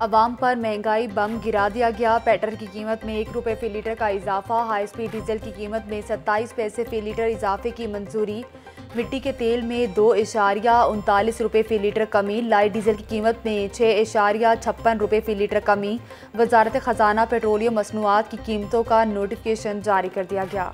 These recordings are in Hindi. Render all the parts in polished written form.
अवाम पर महंगाई बम गिरा दिया गया। पेट्रोल की कीमत में 1 रुपये फी लीटर का इजाफा। हाई स्पीड डीजल की कीमत में 27 पैसे फी लीटर इजाफे की मंजूरी। मिट्टी के तेल में 2.39 रुपये फी लीटर कमी। लाइट डीजल की कीमत में 6.56 रुपये फी लीटर कमी। वजारत खजाना पेट्रोलियम मसनूआत की कीमतों का नोटिफिकेशन जारी कर दिया गया।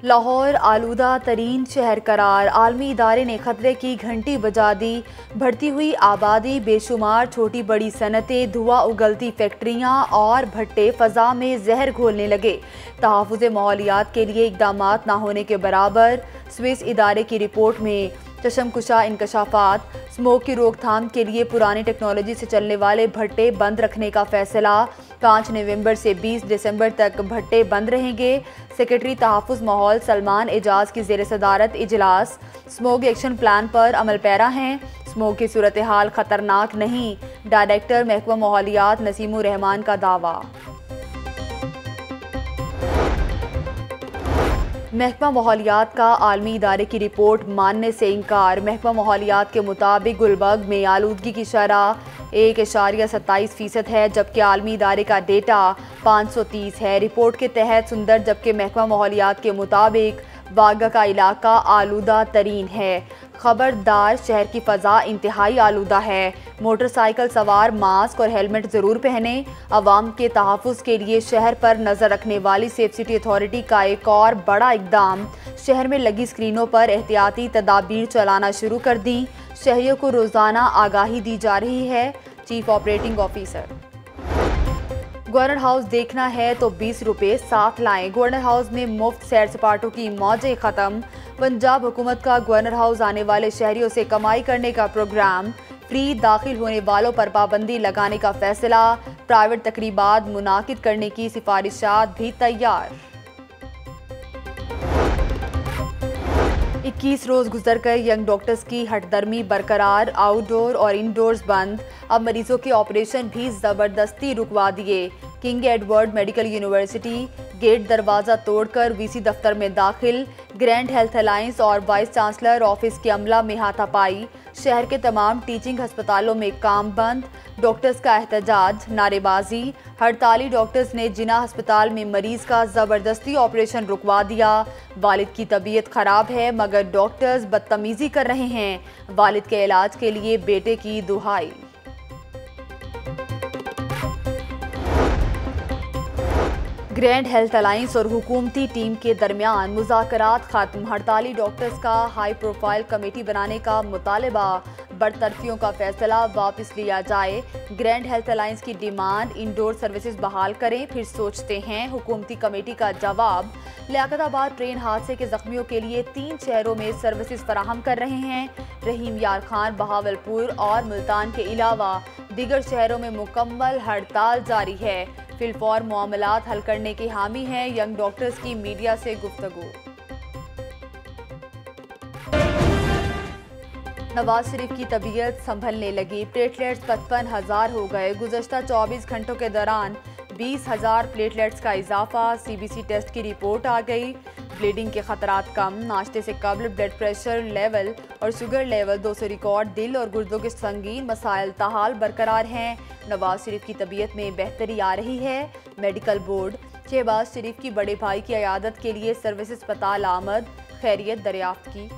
लाहौर आलूदा तरीन शहर करार। आलमी इदारे ने खतरे की घंटी बजा दी। बढ़ती हुई आबादी, बेशुमार छोटी बड़ी सनतें, धुआं उगलती फैक्ट्रियाँ और भट्टे फ़ज़ा में जहर घोलने लगे। तहफ़्फ़ुज़ माहौलियात के लिए इक़दामात ना होने के बराबर। स्विस इदारे की रिपोर्ट में चशमकुशा इंकशाफात। स्मोक की रोकथाम के लिए पुरानी टेक्नोलॉजी से चलने वाले भट्टे बंद रखने का फैसला। 5 नवंबर से 20 दिसंबर तक भट्टे बंद रहेंगे। सेक्रेटरी तहफ़्फ़ुज़ माहौल सलमान एजाज की ज़ेर सदारत इजलास। स्मोक एक्शन प्लान पर अमल पैरा हैं। स्मोक की सूरत हाल ख़तरनाक नहीं, डायरेक्टर महकमा माहौलियात नसीमुर रहमान का दावा। महकमा माहौलियात का आलमी इदारे की रिपोर्ट मानने से इनकार। महकमा माहौलियात के मुताबिक गुलबर्ग में आलूदगी की शरह 1.27% है, जबकि आलमी इदारे का डेटा 530 है। रिपोर्ट के तहत सुंदर, जबकि महकमा माहौलियात के मुताबिक वागा का इलाका आलूदा तरीन है। खबरदार, शहर की फ़ज़ा इंतहाई आलूदा है। मोटरसाइकिल सवार मास्क और हेलमेट ज़रूर पहने। अवाम के तहफ़्फ़ुज़ के लिए शहर पर नज़र रखने वाली सेफ सिटी अथॉरिटी का एक और बड़ा इक़दाम। शहर में लगी स्क्रीनों पर एहतियाती तदाबीर चलाना शुरू कर दी। शहरियों को रोज़ाना आगाही दी जा रही है। Chief operating officer. Governor house देखना है तो 20 रुपये साथ लाएं। गवर्नर हाउस में मुफ्त सैर सपाटों की मौजें ख़त्म। पंजाब हुकूमत का गवर्नर हाउस आने वाले शहरियों से कमाई करने का प्रोग्राम। फ्री दाखिल होने वालों पर पाबंदी लगाने का फैसला। प्राइवेट तकरीबात मुनाकिद करने की सिफारिशात भी तैयार। 21 रोज़ गुजर कर यंग डॉक्टर्स की हटदर्मी बरकरार। आउटडोर और इनडोर्स बंद। अब मरीजों के ऑपरेशन भी ज़बरदस्ती रुकवा दिए। King Edward Medical University gate दरवाज़ा तोड़कर वीसी दफ्तर में दाखिल। ग्रैंड हेल्थ अलायंस और वाइस चांसलर ऑफिस के अमला में हाथापाई। शहर के तमाम टीचिंग अस्पतालों में काम बंद। डॉक्टर्स का एहतजाज, नारेबाजी। हड़ताली डॉक्टर्स ने जिना अस्पताल में मरीज का ज़बरदस्ती ऑपरेशन रुकवा दिया। वालिद की तबीयत ख़राब है मगर डॉक्टर्स बदतमीज़ी कर रहे हैं। वालिद के इलाज के लिए बेटे की दुहाई। ग्रैंड हेल्थ अलायंस और हुकूमती टीम के दरमियान मुज़ाकरात खत्म। हड़ताली डॉक्टर्स का हाई प्रोफाइल कमेटी बनाने का मुतालबा। बरतरफियों का फैसला वापस लिया जाए। ग्रैंड हेल्थ अलायंस की डिमांड, इंडोर सर्विसेज बहाल करें फिर सोचते हैं। हुकूमती कमेटी का जवाब, लियाकताबाद ट्रेन हादसे के जख्मियों के लिए 3 शहरों में सर्विसेज फराहम कर रहे हैं। रहीम यार खान, बहावलपुर और मुल्तान के अलावा दीगर शहरों में मुकम्मल हड़ताल जारी है। फिलफौर मामलात हल करने के हामी हैं। यंग डॉक्टर्स की मीडिया से गुफ्तगू। नवाज शरीफ की तबीयत संभलने लगी। प्लेटलेट्स 55,000 हो गए। गुज़श्ता 24 घंटों के दौरान 20,000 प्लेटलेट्स का इजाफा। सीबीसी टेस्ट की रिपोर्ट आ गई। ब्लीडिंग के खतरात कम। नाश्ते से कबल ब्लड प्रेशर लेवल और शुगर लेवल 200 रिकॉर्ड। दिल और गुर्दों के संगीन मसाइल ताहाल बरकरार हैं। नवाज शरीफ की तबीयत में बेहतरी आ रही है। Medical board. शहबाज शरीफ की बड़े भाई की अयादत के लिए सर्विस अस्पताल आमद। खैरियत दरियाफ्त की।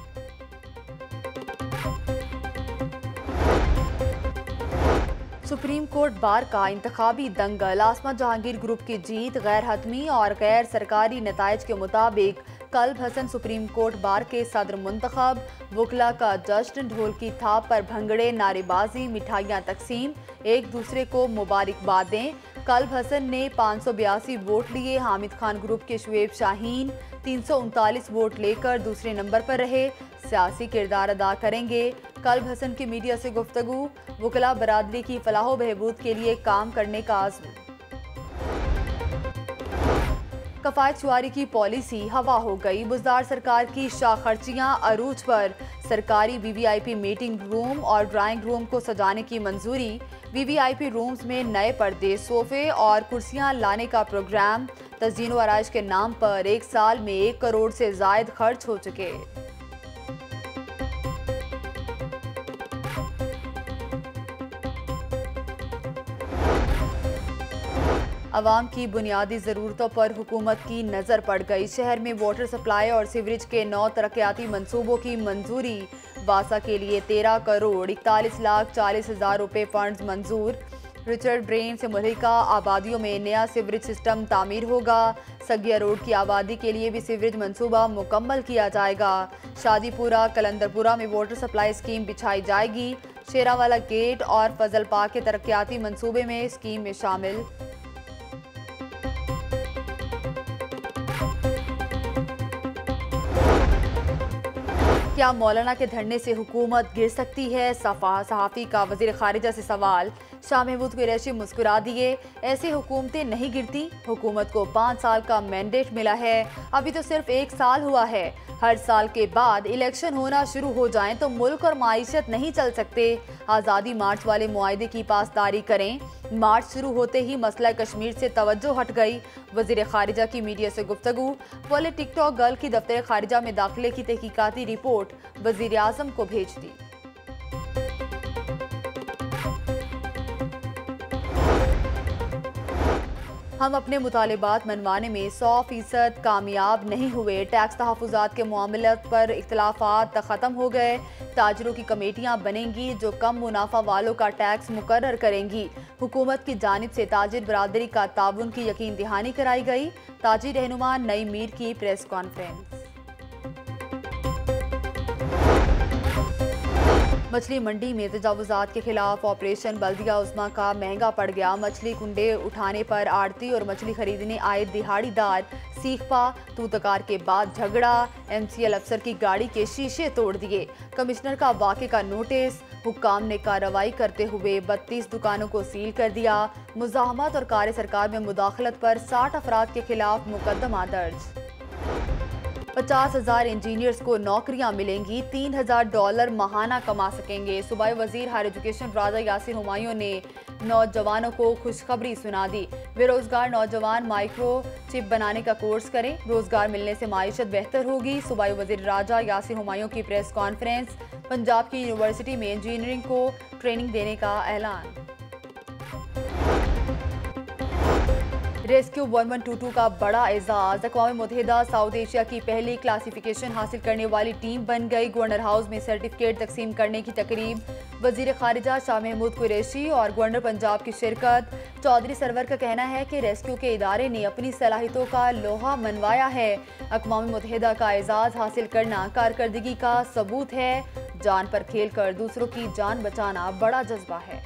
सुप्रीम कोर्ट बार का इंतखाबी दंगल। आसमा जहांगीर ग्रुप की जीत। गैर हतमी और गैर सरकारी नताइज के मुताबिक कल्ब हसन सुप्रीम कोर्ट बार के सदर मुंतखब। वकला का जश्न, ढोल की थाप पर भंगड़े, नारेबाजी, मिठाइयाँ तकसीम, एक दूसरे को मुबारकबादें। कल्ब हसन ने 582 वोट लिए। हामिद खान ग्रुप के शुएब शाहीन 339 वोट लेकर दूसरे नंबर पर रहे। सियासी किरदार अदा करेंगे। कल्ब हसन की मीडिया से गुफ्तगू। वकला बरादरी की फलाह बहबूद के लिए काम करने का आज़म। कफायत शुआरी की पॉलिसी हवा हो गई। बुजदार सरकार की शाखर्चियां अरूज पर। सरकारी वीवीआईपी मीटिंग रूम और ड्राइंग रूम को सजाने की मंजूरी। वीवीआईपी रूम्स में नए पर्दे, सोफे और कुर्सियां लाने का प्रोग्राम। तज़यीन व आराइश के नाम पर 1 साल में 1 करोड़ से जायद खर्च हो चुके। अवाम की बुनियादी ज़रूरतों पर हुकूमत की नज़र पड़ गई। शहर में वाटर सप्लाई और सीवरेज के 9 तरक्याती मंसूबों की मंजूरी। वासा के लिए 13 करोड़ 41,40,000 रुपये फंड्स मंजूर। रिचर्ड ब्रेन से मुल्हिका आबादियों में नया सीवरेज सिस्टम तामीर होगा। सगिया रोड की आबादी के लिए भी सीवरेज मंसूबा मुकम्मल किया जाएगा। शादीपुरा कलंदरपुरा में वाटर सप्लाई स्कीम बिछाई जाएगी। शेरावाला गेट और फजल पार्क के तरक्याती मंसूबे में स्कीम में शामिल। क्या मौलाना के धरने से हुकूमत गिर सकती है? सहाफ़ी का वज़ीर ख़ारिजा से सवाल। शाह महमूद कुरैशी मुस्कुरा दिए। ऐसी हुकूमतें नहीं गिरती। हुकूमत को 5 साल का मैंडेट मिला है, अभी तो सिर्फ 1 साल हुआ है। हर साल के बाद इलेक्शन होना शुरू हो जाएं तो मुल्क और माईशत नहीं चल सकते। आज़ादी मार्च वाले मुआहदे की पासदारी करें। मार्च शुरू होते ही मसला कश्मीर से तवज्जो हट गई। वज़ीर ख़ारिजा की मीडिया से गुफ्तगू। वाले टिकटॉक गर्ल की दफ्तर ख़ारिजा में दाखिले की तहकीकाती रिपोर्ट वज़ीर आज़म को भेज दी। हम अपने मुतालिबात मनवाने में 100% कामयाब नहीं हुए। टैक्स तहफ़्फ़ुज़ात के मामलात पर इख्तिलाफ़ात ख़त्म हो गए। ताजरों की कमेटियां बनेंगी जो कम मुनाफा वालों का टैक्स मुकर्रर करेंगी। हुकूमत की जानिब से ताजिर बरादरी का ताउन की यकीन दहानी कराई गई। ताजिर रहनुमा नई मीर की प्रेस कॉन्फ्रेंस। मछली मंडी में तजावुज़ात के खिलाफ ऑपरेशन बल्दिया उस्मा का महंगा पड़ गया। मछली कुंडे उठाने पर आड़ती और मछली खरीदने आए दिहाड़ीदार सीखपा। तूतकार के बाद झगड़ा। MCL अफसर की गाड़ी के शीशे तोड़ दिए। कमिश्नर का वाक़े का नोटिस। हुक्काम ने कार्रवाई करते हुए 32 दुकानों को सील कर दिया। मुज़ाहमत और कार्य सरकार में मुदाखलत पर 60 अफराद के खिलाफ मुकदमा दर्ज। 50,000 इंजीनियर्स को नौकरियां मिलेंगी। $3,000 माहाना कमा सकेंगे। सूबाई वजीर हायर एजुकेशन राजा यासिर हुमायूं ने नौजवानों को खुशखबरी सुना दी। बेरोजगार नौजवान माइक्रो चिप बनाने का कोर्स करें। रोजगार मिलने से माईशत बेहतर होगी। सूबाई वजीर राजा यासिर हुमायूं की प्रेस कॉन्फ्रेंस। पंजाब की यूनिवर्सिटी में इंजीनियरिंग को ट्रेनिंग देने का ऐलान। रेस्क्यू 1122 का बड़ा एजाज। अक़वाम मुत्तहिदा साउथ एशिया की पहली क्लासिफिकेशन हासिल करने वाली टीम बन गई। गवर्नर हाउस में सर्टिफिकेट तकसीम करने की तकरीब। वज़ीर ख़ारिजा शाह महमूद कुरैशी और गवर्नर पंजाब की शिरकत। चौधरी सरवर का कहना है कि रेस्क्यू के इदारे ने अपनी सलाहियतों का लोहा मनवाया है। अक़वाम मुत्तहिदा का एजाज हासिल करना कारकर्दगी का सबूत है। जान पर खेल कर दूसरों की जान बचाना बड़ा जज्बा है।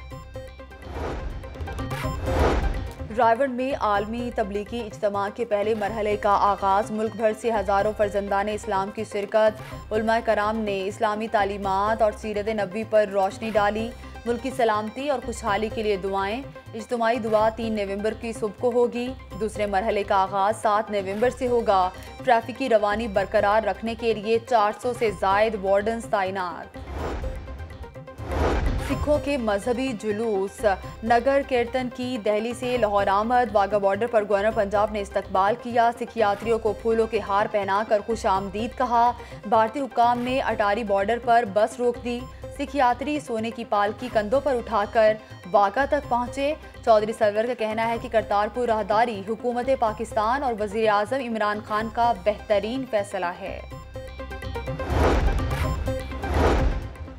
रायवंड में आलमी तबलीगी इज्तिमा के पहले मरहले का आगाज़। मुल्क भर से हज़ारों फर्जंदान इस्लाम की शिरकत। उलमा कराम ने इस्लामी तालीमात और सीरत नबी पर रोशनी डाली। मुल्क की सलामती और खुशहाली के लिए दुआएं। इज्तिमाई दुआ 3 नवंबर की सुबह को होगी। दूसरे मरहले का आगाज़ 7 नवंबर से होगा। ट्रैफिक की रवानी बरकरार रखने के लिए 400 से जायद वार्डन्स तैनात। सिखों के मजहबी जुलूस। नगर कीर्तन की दिल्ली से लाहौर आमद। वाघा बॉर्डर पर गवर्नर पंजाब ने इस्तकबाल किया। सिख यात्रियों को फूलों के हार पहनाकर खुश आमदीद कहा। भारतीय हुक्काम ने अटारी बॉर्डर पर बस रोक दी। सिख यात्री सोने की पालकी कंधों पर उठाकर वाघा तक पहुंचे। चौधरी सरवर का कहना है कि करतारपुर राहदारी हुकूमत पाकिस्तान और वज़ीर आज़म इमरान खान का बेहतरीन फैसला है।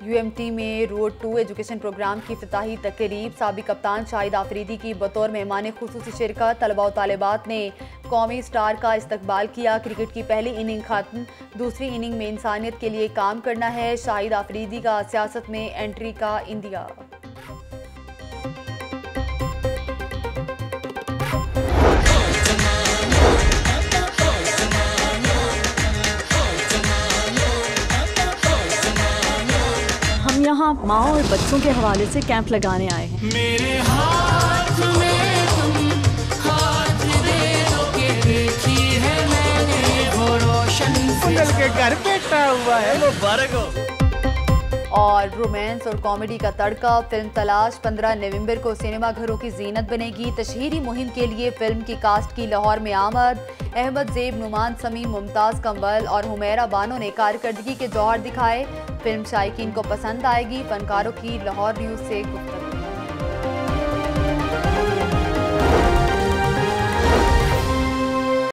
UMT में रोड टू एजुकेशन प्रोग्राम की इफ्तिताही तकरीब। साबिक कप्तान शाहिद आफरीदी की बतौर मेहमान खुसूसी शिरकत। तलबा और तालिबात ने कौमी स्टार का इस्तकबाल किया। क्रिकेट की पहली इनिंग खत्म। दूसरी इनिंग में इंसानियत के लिए काम करना है। शाहिद आफरीदी का सियासत में एंट्री का इंदिया। यहाँ माँ और बच्चों के हवाले से कैंप लगाने आए हैं। मेरे हाथ में तुम हाथ दे दो के देखिए मंगल के घर बैठा हुआ है। मुबारक हो। और रोमांस और कॉमेडी का तड़का फिल्म तलाश 15 नवंबर को सिनेमा घरों की जीनत बनेगी। तशहीरी मुहिम के लिए फिल्म की कास्ट की लाहौर में आमद। अहमद ज़ेब, नुमान समीम, मुमताज़ कंवल और हुमैरा बानो ने कारकर्दगी के जौहर दिखाए। फिल्म शायकीन को पसंद आएगी। फनकारों की लाहौर न्यूज़ से गुफ्तगू।